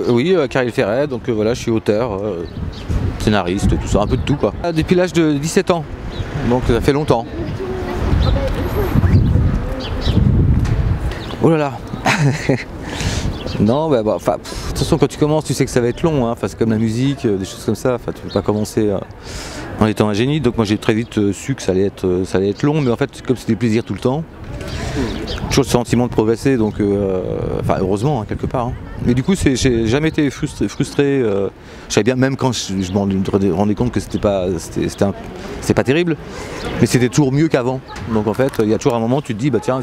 Oui, Caril Ferret, donc voilà, je suis auteur, scénariste, tout ça, un peu de tout quoi. Depuis l'âge de 17 ans, donc ça fait longtemps. Oh là là. Non, bah, de toute façon quand tu commences tu sais que ça va être long, hein. C'est comme la musique, des choses comme ça, tu peux pas commencer en étant un génie, donc moi j'ai très vite su que ça allait être long, mais en fait comme c'était plaisir tout le temps, toujours le sentiment de progresser, donc heureusement hein, quelque part. Hein. Mais du coup j'ai jamais été frustré, je savais bien même quand je me rendais compte que c'était pas terrible, mais c'était toujours mieux qu'avant. Donc en fait il y a toujours un moment où tu te dis bah tiens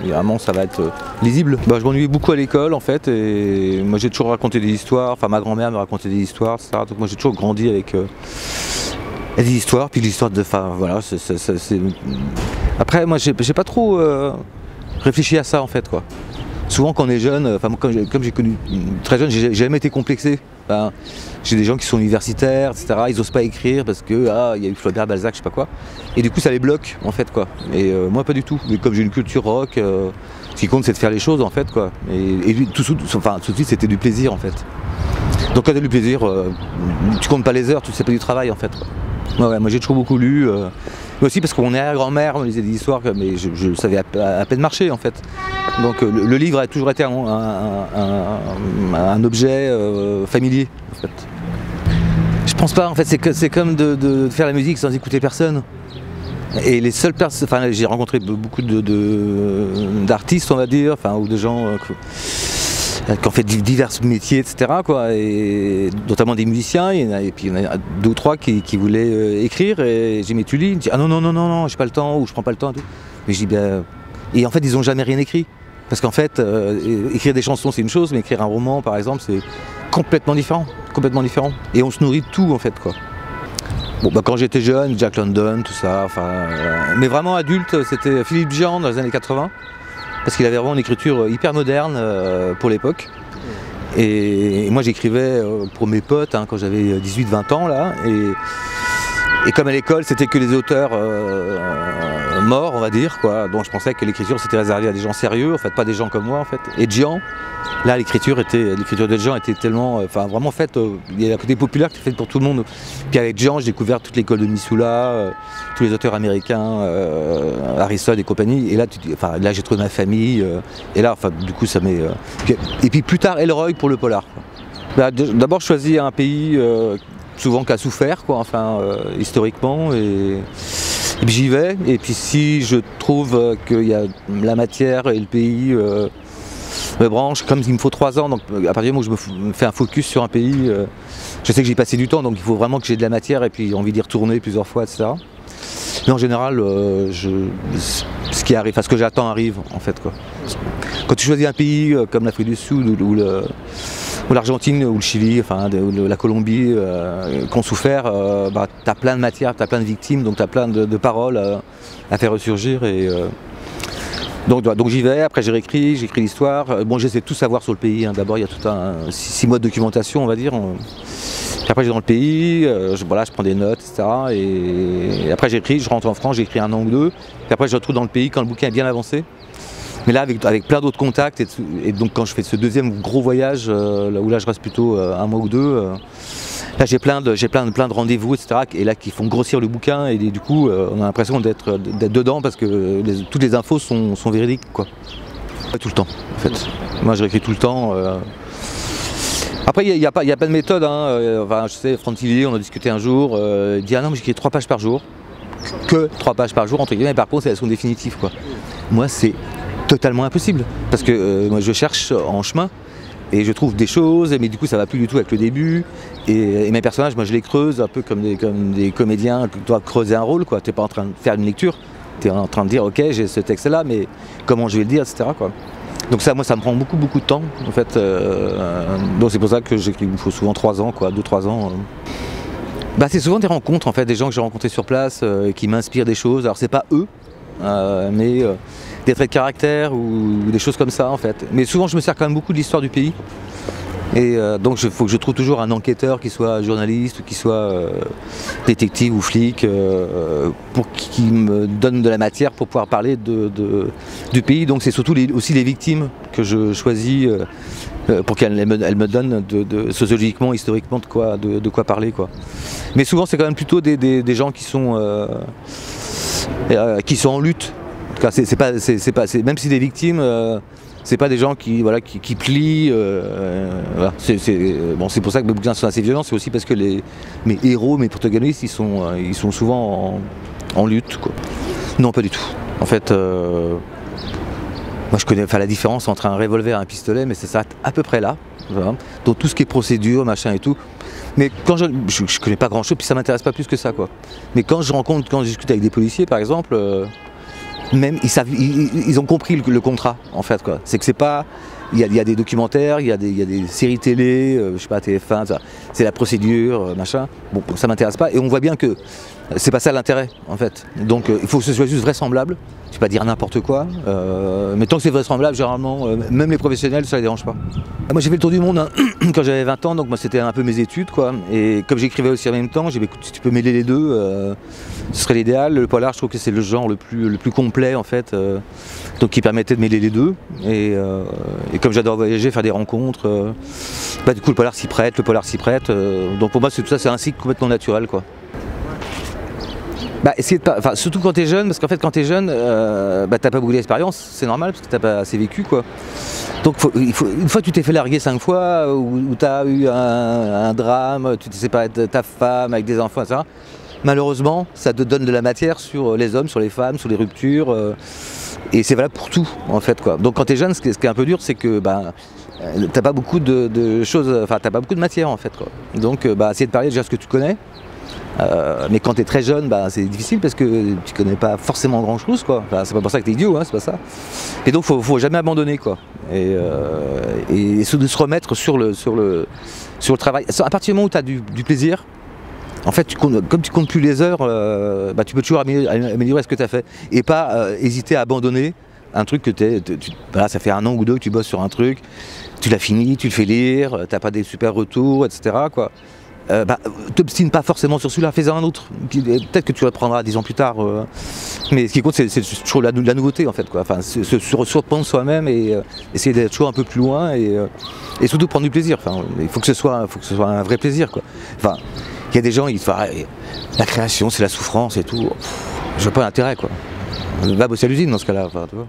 il y a un moment ça va être lisible. Bah, je m'ennuyais beaucoup à l'école en fait, et moi j'ai toujours raconté des histoires, ma grand-mère me racontait des histoires, etc. Donc moi j'ai toujours grandi avec des histoires, puis l'histoire de... voilà, Après moi j'ai pas trop réfléchi à ça en fait quoi. Souvent quand on est jeune, comme j'ai connu très jeune, j'ai jamais été complexé. J'ai des gens qui sont universitaires, etc. Ils osent pas écrire parce que il y a eu Flaubert, Balzac, je sais pas quoi. Et du coup ça les bloque en fait quoi. Et moi pas du tout. Mais comme j'ai une culture rock, ce qui compte c'est de faire les choses en fait quoi. Et tout de suite c'était du plaisir en fait. Donc quand t'as du plaisir, tu comptes pas les heures, c'est pas du travail en fait quoi. Ouais, moi j'ai toujours beaucoup lu, mais aussi parce que mon arrière-grand-mère me lisait des histoires, mais je savais à peine marcher en fait. Donc le livre a toujours été un objet familier en fait. Je pense pas en fait, c'est comme de faire la musique sans écouter personne. Et les seules personnes, j'ai rencontré beaucoup d'artistes on va dire, ou de gens qui ont fait divers métiers, etc. quoi, et notamment des musiciens, et puis il y en a 2 ou 3 qui voulaient écrire, et j'ai dit mais tu lis? Il me dit ah non, j'ai pas le temps, ou je prends pas le temps et tout. Mais je dis et en fait ils ont jamais rien écrit. Parce qu'en fait, écrire des chansons c'est une chose, mais écrire un roman par exemple c'est complètement différent. Et on se nourrit de tout en fait quoi. Bon quand j'étais jeune, Jack London, tout ça, mais vraiment adulte, c'était Philippe Jean dans les années 80. Parce qu'il avait vraiment une écriture hyper moderne pour l'époque. Et moi j'écrivais pour mes potes quand j'avais 18-20 ans là. Et comme à l'école c'était que les auteurs morts on va dire quoi. Donc je pensais que l'écriture c'était réservé à des gens sérieux, en fait pas des gens comme moi en fait. Et Jean, là l'écriture de Jean était tellement, vraiment faite, il y a un côté populaire qui est fait pour tout le monde. Puis avec Jean j'ai découvert toute l'école de Missoula, tous les auteurs américains, Harrison et compagnie. Et là, là j'ai trouvé ma famille. Et là, du coup ça m'est. Et puis plus tard Elroy pour le polar. D'abord je choisis un pays souvent qui a souffert quoi, historiquement. Et puis j'y vais, et puis si je trouve qu'il y a la matière et le pays me branche, comme il me faut 3 ans, donc à partir du moment où je me fais un focus sur un pays, je sais que j'ai passé du temps, donc il faut vraiment que j'ai de la matière et puis envie d'y retourner plusieurs fois, etc. Mais en général, ce qui arrive, ce que j'attends arrive en fait quoi. Quand tu choisis un pays comme l'Afrique du Sud ou l'Argentine ou le Chili, ou la Colombie, qui ont souffert, tu as plein de matière, tu as plein de victimes, donc tu as plein de paroles à faire ressurgir. Et, donc j'y vais, après j'écris l'histoire. Bon, j'essaie de tout savoir sur le pays. D'abord il y a tout 6 mois de documentation on va dire. Puis après j'ai dans le pays, je prends des notes, etc. Et après j'écris, je rentre en France, j'écris 1 an ou 2. Puis après je retrouve dans le pays quand le bouquin est bien avancé. Mais là avec plein d'autres contacts, et donc quand je fais ce deuxième gros voyage, où là je reste plutôt 1 mois ou 2, là j'ai plein de rendez-vous, etc. Et là qui font grossir le bouquin, et du coup on a l'impression d'être dedans parce que toutes les infos sont véridiques quoi. Tout le temps en fait. Moi je réécris tout le temps. Après il y a pas de méthode, je sais, Frantillier, on a discuté un jour, il dit ah non mais j'écris 3 pages par jour. Que 3 pages par jour entre guillemets, par contre c'est la version définitive quoi. Moi c'est totalement impossible, parce que moi je cherche en chemin et je trouve des choses, mais du coup ça va plus du tout avec le début, et mes personnages moi je les creuse un peu comme des comédiens qui doivent creuser un rôle quoi. T'es pas en train de faire une lecture, tu es en train de dire ok j'ai ce texte là mais comment je vais le dire, etc. quoi. Donc ça moi ça me prend beaucoup de temps en fait, donc c'est pour ça que j'écris, il faut souvent 3 ans quoi, 2-3 ans. C'est souvent des rencontres en fait, des gens que j'ai rencontrés sur place qui m'inspirent des choses, alors c'est pas eux, mais des traits de caractère ou des choses comme ça en fait. Mais souvent je me sers quand même beaucoup de l'histoire du pays. Et donc il faut que je trouve toujours un enquêteur qui soit journaliste ou qui soit détective ou flic, pour qu'il me donne de la matière pour pouvoir parler du pays. Donc c'est surtout aussi les victimes que je choisis, pour qu'elle me donne sociologiquement, historiquement de quoi parler, quoi. Mais souvent c'est quand même plutôt des gens qui sont en lutte. En tout cas, même si des victimes, c'est pas des gens qui plient. Voilà. C'est pour ça que mes bouquins sont assez violents, c'est aussi parce que mes héros, mes protagonistes, ils sont souvent en lutte, quoi. Non, pas du tout. En fait, moi je connais la différence entre un revolver et un pistolet, mais ça s'arrête à peu près là. Voilà. Donc tout ce qui est procédure, machin et tout. Mais quand je connais pas grand chose, puis ça m'intéresse pas plus que ça, quoi. Mais quand je discute avec des policiers par exemple, même ils ont compris le contrat en fait, quoi. C'est que c'est pas. Il y a des documentaires, il y a des séries télé, je sais pas, TF1, c'est la procédure, machin. Bon, ça m'intéresse pas. Et on voit bien que c'est pas ça l'intérêt, en fait. Donc il faut que ce soit juste vraisemblable. Je vais pas dire n'importe quoi. Mais tant que c'est vraisemblable, généralement, même les professionnels, ça les dérange pas. Moi j'ai fait le tour du monde hein, quand j'avais 20 ans, donc moi c'était un peu mes études, quoi. Et comme j'écrivais aussi en même temps, j'ai dit écoute, si tu peux mêler les deux, ce serait l'idéal. Le polar, je trouve que c'est le genre le plus complet, en fait, donc qui permettait de mêler les deux. Et comme j'adore voyager, faire des rencontres, du coup le polar s'y prête, donc pour moi tout ça c'est un cycle complètement naturel, quoi. Essayer de pas, surtout quand t'es jeune, parce qu'en fait quand t'es jeune, t'as pas beaucoup d'expérience, c'est normal parce que t'as pas assez vécu, quoi. Donc une fois que tu t'es fait larguer 5 fois, ou t'as eu un drame, tu t'es séparé de ta femme avec des enfants, etc. Malheureusement, ça te donne de la matière sur les hommes, sur les femmes, sur les ruptures, et c'est valable pour tout, en fait, quoi. Donc quand t'es jeune, ce qui est un peu dur, c'est que t'as pas beaucoup de choses, t'as pas beaucoup de matière, en fait, quoi. Donc essayer de parler déjà ce que tu connais. Mais quand tu es très jeune, c'est difficile parce que tu connais pas forcément grand chose, quoi. Enfin, c'est pas pour ça que tu es idiot, hein, c'est pas ça. Et donc faut jamais abandonner, quoi. Et de se remettre sur le travail. À partir du moment où tu as du plaisir, en fait, comme tu comptes plus les heures, tu peux toujours améliorer ce que tu as fait. Et pas hésiter à abandonner un truc que ça fait 1 an ou 2 que tu bosses sur un truc, tu l'as fini, tu le fais lire, t'as pas des super retours, etc., quoi. T'obstines pas forcément sur celui-là, fais-en un autre. Peut-être que tu reprendras 10 ans plus tard. Mais ce qui compte, c'est toujours la nouveauté, en fait, quoi. Enfin, se surprendre soi-même et essayer d'être toujours un peu plus loin et surtout prendre du plaisir. Enfin, il faut que ce soit un vrai plaisir, quoi. Enfin, il y a des gens, la création, c'est la souffrance et tout. Je vois pas l'intérêt, quoi. Va bosser à l'usine dans ce cas-là, tu vois.